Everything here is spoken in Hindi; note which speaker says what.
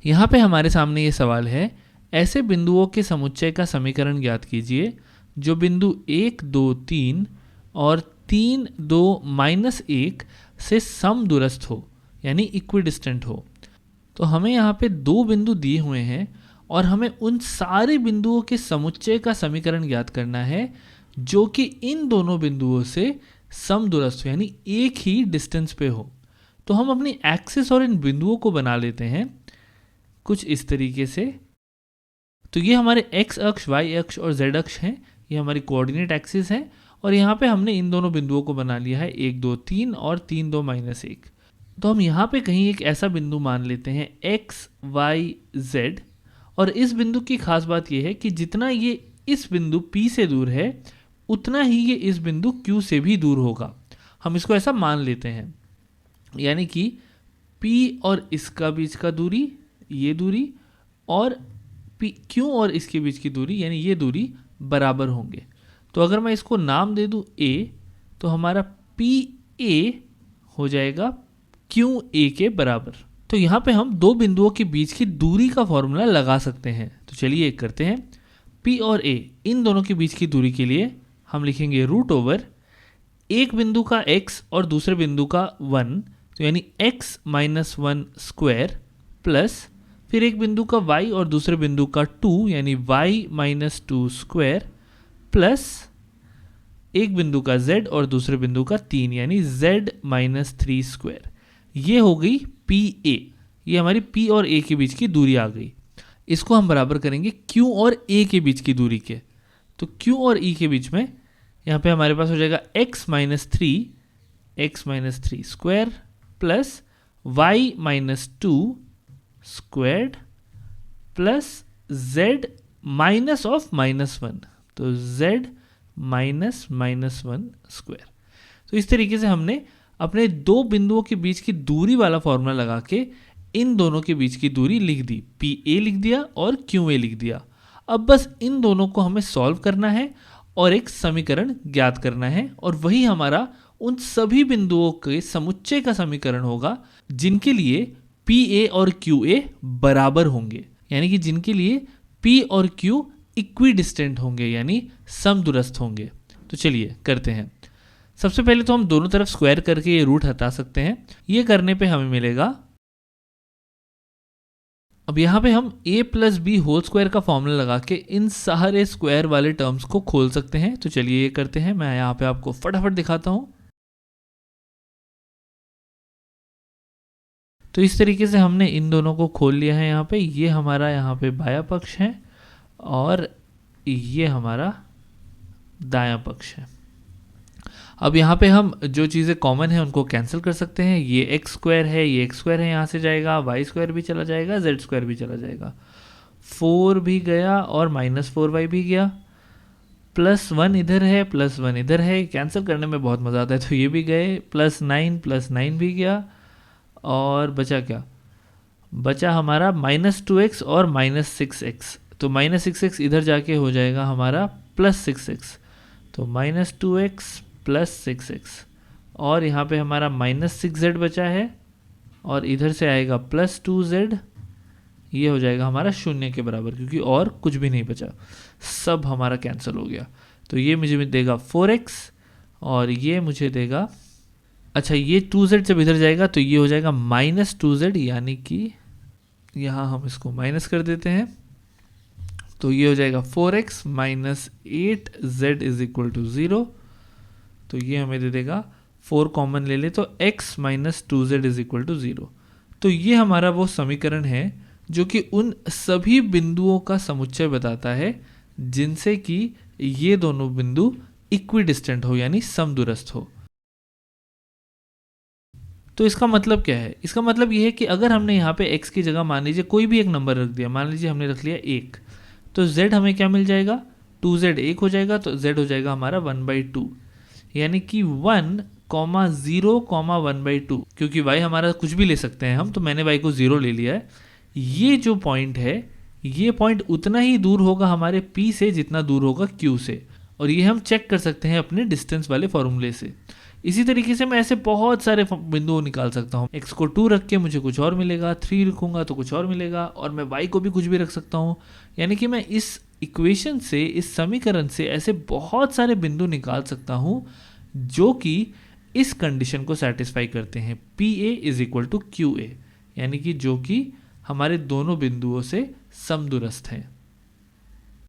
Speaker 1: यहाँ पे हमारे सामने ये सवाल है, ऐसे बिंदुओं के समुच्चय का समीकरण ज्ञात कीजिए जो बिंदु 1, 2, 3 और 3, 2, -1 से समदूरस्थ हो, यानी इक्विडिस्टेंट हो। तो हमें यहाँ पे दो बिंदु दिए हुए हैं और हमें उन सारे बिंदुओं के समुच्चय का समीकरण ज्ञात करना है जो कि इन दोनों बिंदुओं से समदूरस्थ हो, यानी एक ही डिस्टेंस पे हो। तो हम अपनी एक्सिस और इन बिंदुओं को बना लेते हैं कुछ इस तरीके से। तो ये हमारे x अक्ष, y अक्ष और z अक्ष हैं, ये हमारी कोऑर्डिनेट एक्सिस है। और यहाँ पे हमने इन दोनों बिंदुओं को बना लिया है 1, 2, 3 और 3, 2, -1। तो हम यहाँ पे कहीं एक ऐसा बिंदु मान लेते हैं x, y, z। और इस बिंदु की खास बात यह है कि जितना ये इस बिंदु P से दूर है उतना ही ये इस बिंदु Q से भी दूर होगा। हम इसको ऐसा मान लेते हैं, यानी कि P और इसका बीच का दूरी, ये दूरी, और Q और इसके बीच की दूरी यानी ये दूरी बराबर होंगे। तो अगर मैं इसको नाम दे दूं A, तो हमारा PA हो जाएगा QA के बराबर। तो यहाँ पे हम दो बिंदुओं के बीच की दूरी का फॉर्मूला लगा सकते हैं। तो चलिए एक करते हैं। P और A इन दोनों के बीच की दूरी के लिए हम लिखेंगे √, एक बिंदु का x और दूसरे बिंदु का 1, तो यानी x - 1 स्क्वायर, प्लस फिर एक बिंदु का y और दूसरे बिंदु का 2 यानी y - 2 स्क्वायर, प्लस एक बिंदु का z और दूसरे बिंदु का 3 यानी z - 3 स्क्वायर। ये हो गई PA, ये हमारी P और A के बीच की दूरी आ गई। इसको हम बराबर करेंगे Q और A के बीच की दूरी के। तो Q और E के बीच में यहाँ पे हमारे पास हो जाएगा x - 3 square plus y - 2 squared plus z minus of -1, तो z -1 स्क्वायर। तो इस तरीके से हमने अपने दो बिंदुओं के बीच की दूरी वाला फॉर्मूला लगा के इन दोनों के बीच की दूरी लिख दी, PA लिख दिया और QA लिख दिया। अब बस इन दोनों को हमें सॉल्व करना है और एक समीकरण ज्ञात करना है, और वही हमारा उन सभी बिंदुओं के समुच्चय का समीकरण होगा जिनके लिए PA और QA बराबर होंगे, यानी कि जिनके लिए P और Q इक्विडिस्टेंट होंगे यानी समदूरस्थ होंगे। तो चलिए करते हैं। सबसे पहले तो हम दोनों तरफ स्क्वायर करके ये रूट हटा सकते हैं। ये करने पे हमें मिलेगा, अब यहाँ पे हम a + b होल स्क्वायर का फॉर्मूला लगा के इन सारे स्क्वायर वाले टर्म्स को खोल सकते हैं। तो चलिए ये करते हैं। मैं यहाँ पे आपको फटाफट दिखाता हूँ। तो इस तरीके से हमने इन दोनों को खोल लिया है। यहाँ पे ये हमारा यहाँ पे बायां पक्ष है और ये हमारा दायां पक्ष है। अब यहाँ पे हम जो चीज़ें कॉमन है उनको कैंसिल कर सकते हैं। ये एक्स स्क्वायर है, ये एक्स स्क्वायर है, यहाँ से जाएगा, वाई स्क्वायर भी चला जाएगा, जेड स्क्वायर भी चला जाएगा, 4 भी गया और -4y भी गया, +1 इधर है, +1 इधर है, कैंसिल करने में बहुत मज़ा आता है, तो ये भी गए, +9 भी गया, और बचा क्या? बचा हमारा -2x और -6x। तो -6x इधर जाके हो जाएगा हमारा +6x, तो -2x + 6x, और यहाँ पे हमारा -6z बचा है और इधर से आएगा +2z। ये हो जाएगा हमारा 0 के बराबर, क्योंकि और कुछ भी नहीं बचा, सब हमारा कैंसिल हो गया। तो ये मुझे देगा 4x और ये मुझे देगा, अच्छा ये 2z जब इधर जाएगा तो ये हो जाएगा -2z, यानी कि यहाँ हम इसको माइनस कर देते हैं। तो ये हो जाएगा 4x - 8z = 0। तो ये हमें दे देगा, 4 कॉमन ले ले तो x - 2z = 0। तो ये हमारा वो समीकरण है जो कि उन सभी बिंदुओं का समुच्चय बताता है जिनसे कि ये दोनों बिंदु इक्विडिस्टेंट हो यानी समदूरस्थ हो। तो इसका मतलब क्या है? इसका मतलब ये है कि अगर हमने यहाँ पे x की जगह मान लीजिए कोई भी एक नंबर रख दिया, मान लीजिए हमने रख लिया 1, तो z हमें क्या मिल जाएगा? 2z 1 हो जाएगा, तो z हो जाएगा हमारा 1/2, यानी कि 1, 0, 1/2, क्योंकि y हमारा कुछ भी ले सकते हैं हम, तो मैंने y को 0 ले लिया है। ये जो पॉइंट है, ये पॉइंट उतना ही दूर होगा हमारे P से जितना दूर होगा Q से, और ये हम चेक कर सकते हैं अपने डिस्टेंस वाले फॉर्मूले से। इसी तरीके से मैं ऐसे बहुत सारे बिंदु निकाल सकता हूँ। x को 2 रख के मुझे कुछ और मिलेगा, 3 लिखूंगा तो कुछ और मिलेगा, और मैं y को भी कुछ भी रख सकता हूँ। यानी कि मैं इस इक्वेशन से, इस समीकरण से ऐसे बहुत सारे बिंदु निकाल सकता हूँ जो कि इस कंडीशन को सेटिस्फाई करते हैं, PA is equal to QA, यानी कि जो कि हमारे दोनों बिंदुओं से समदूरस्थ हैं।